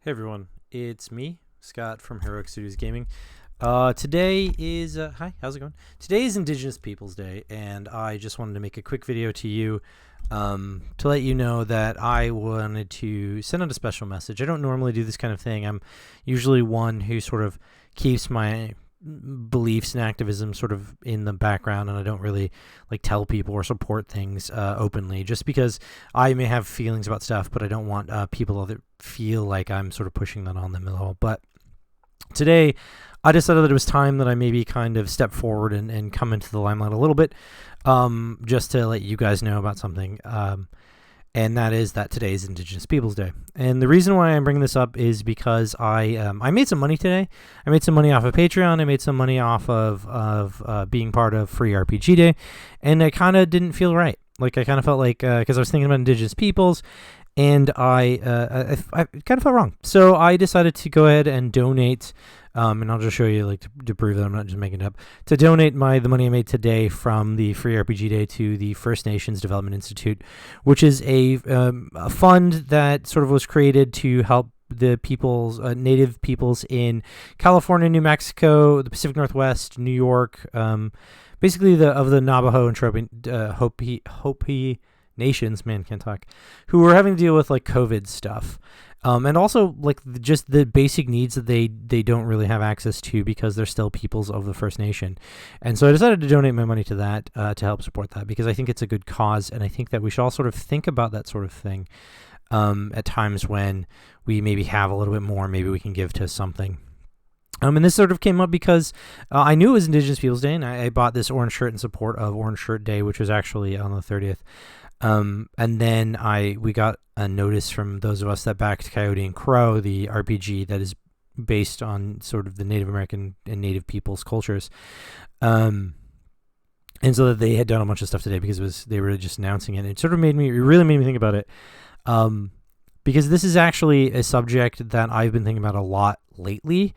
Hey everyone, it's me, Scott from Heroic Studios Gaming. Today is hi, how's it going? Today is Indigenous Peoples Day, and I just wanted to make a quick video to you to let you know that I wanted to send out a special message. I don't normally do this kind of thing. I'm usually one who sort of keeps my beliefs and activism sort of in the background, and I don't really like tell people or support things openly, just because I may have feelings about stuff, but I don't want people to feel like I'm sort of pushing that on them at all. But today I decided that it was time that I maybe kind of step forward and come into the limelight a little bit, just to let you guys know about something. And that is that today is Indigenous Peoples Day. And the reason why I'm bringing this up is because I made some money today. I made some money off of Patreon. I made some money off of being part of Free RPG Day, and I kind of didn't feel right. Like I kind of felt like because I was thinking about Indigenous peoples, and I kind of felt wrong. So I decided to go ahead and donate. And I'll just show you, like, to prove that I'm not just making it up, to donate the money I made today from the Free RPG Day to the First Nations Development Institute, which is a fund that sort of was created to help the peoples, native peoples in California, New Mexico, the Pacific Northwest, New York, basically the Navajo and Hopi nations, man, can't talk, who were having to deal with like COVID stuff. And also like just the basic needs that they don't really have access to because they're still peoples of the First Nation. And so I decided to donate my money to that to help support that, because I think it's a good cause, and I think that we should all sort of think about that sort of thing at times when we maybe have a little bit more, maybe we can give to something. And this sort of came up because I knew it was Indigenous Peoples Day, and I bought this orange shirt in support of Orange Shirt Day, which was actually on the 30th. And then we got a notice from those of us that backed Coyote and Crow, the RPG that is based on sort of the Native American and Native peoples' cultures. And so that they had done a bunch of stuff today because they were just announcing it. And it sort of really made me think about it. Because this is actually a subject that I've been thinking about a lot lately.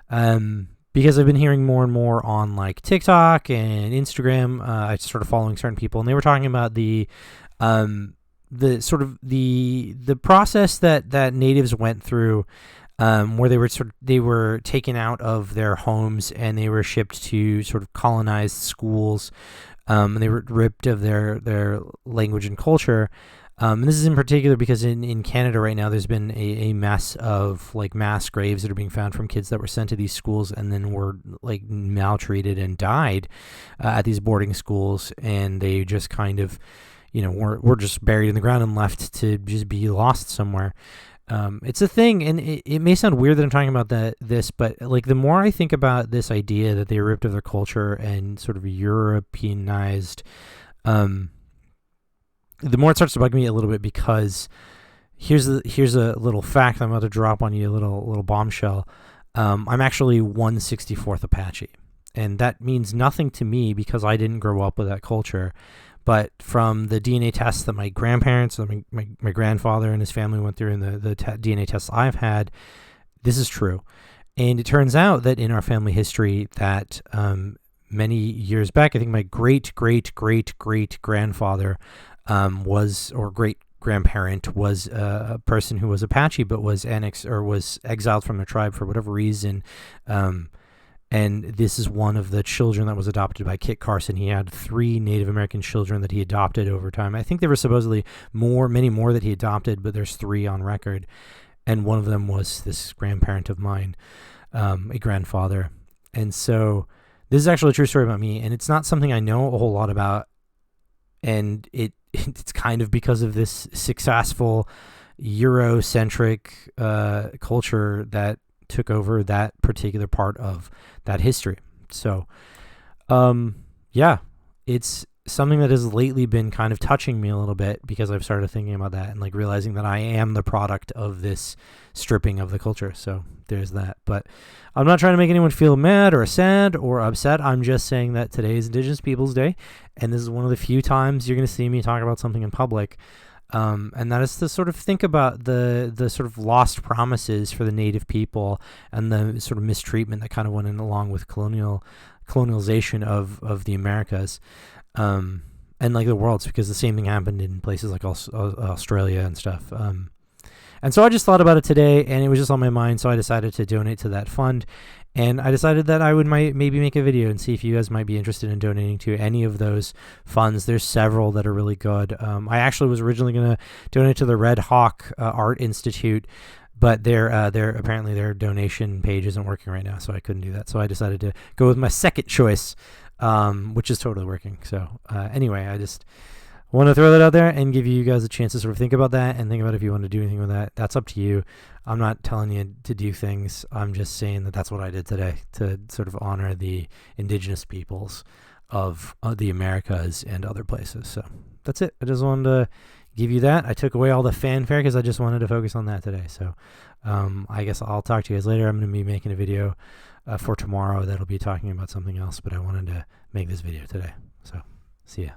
Because I've been hearing more and more on like TikTok and Instagram. I started following certain people, and they were talking about the sort of the process that natives went through, where they were taken out of their homes and they were shipped to sort of colonized schools, and they were ripped of their language and culture. And this is in particular because in Canada right now, there's been a mess of like mass graves that are being found from kids that were sent to these schools and then were like maltreated and died at these boarding schools. And they just kind of, were just buried in the ground and left to just be lost somewhere. It's a thing, and it may sound weird that I'm talking about this, but like the more I think about this idea that they were ripped of their culture and sort of Europeanized, the more it starts to bug me a little bit, because here's a little fact I'm about to drop on you, a little bombshell. I'm actually 1/64th Apache, and that means nothing to me because I didn't grow up with that culture. But from the DNA tests that my grandparents, my grandfather and his family went through, and the DNA tests I've had, this is true. And it turns out that in our family history that many years back, I think my great grandfather or great grandparent was a person who was Apache but was annexed or was exiled from their tribe for whatever reason. And this is one of the children that was adopted by Kit Carson. He had 3 Native American children that he adopted over time. I think there were supposedly many more that he adopted, but there's 3 on record. And one of them was this grandparent of mine, a grandfather. And so this is actually a true story about me, and it's not something I know a whole lot about. And it's kind of because of this successful Eurocentric culture that took over that particular part of that history. So, yeah, it's something that has lately been kind of touching me a little bit because I've started thinking about that and like realizing that I am the product of this stripping of the culture. So there's that. But I'm not trying to make anyone feel mad or sad or upset. I'm just saying that today is Indigenous Peoples Day, and this is one of the few times you're going to see me talk about something in public. And that is to sort of think about the sort of lost promises for the native people and the sort of mistreatment that kind of went in along with colonialization of the Americas, and like the worlds, because the same thing happened in places like Australia and stuff. And so I just thought about it today, and it was just on my mind, so I decided to donate to that fund. And I decided that I would maybe make a video and see if you guys might be interested in donating to any of those funds. There's several that are really good. I actually was originally going to donate to the Red Hawk Art Institute, but their apparently their donation page isn't working right now, so I couldn't do that. So I decided to go with my second choice, which is totally working. So anyway, I just want to throw that out there and give you guys a chance to sort of think about that and think about if you want to do anything with that. That's up to you. I'm not telling you to do things. I'm just saying that that's what I did today to sort of honor the indigenous peoples of the Americas and other places. So that's it. I just wanted to give you that. I took away all the fanfare because I just wanted to focus on that today. So I guess I'll talk to you guys later. I'm going to be making a video for tomorrow that'll be talking about something else, but I wanted to make this video today. So see ya.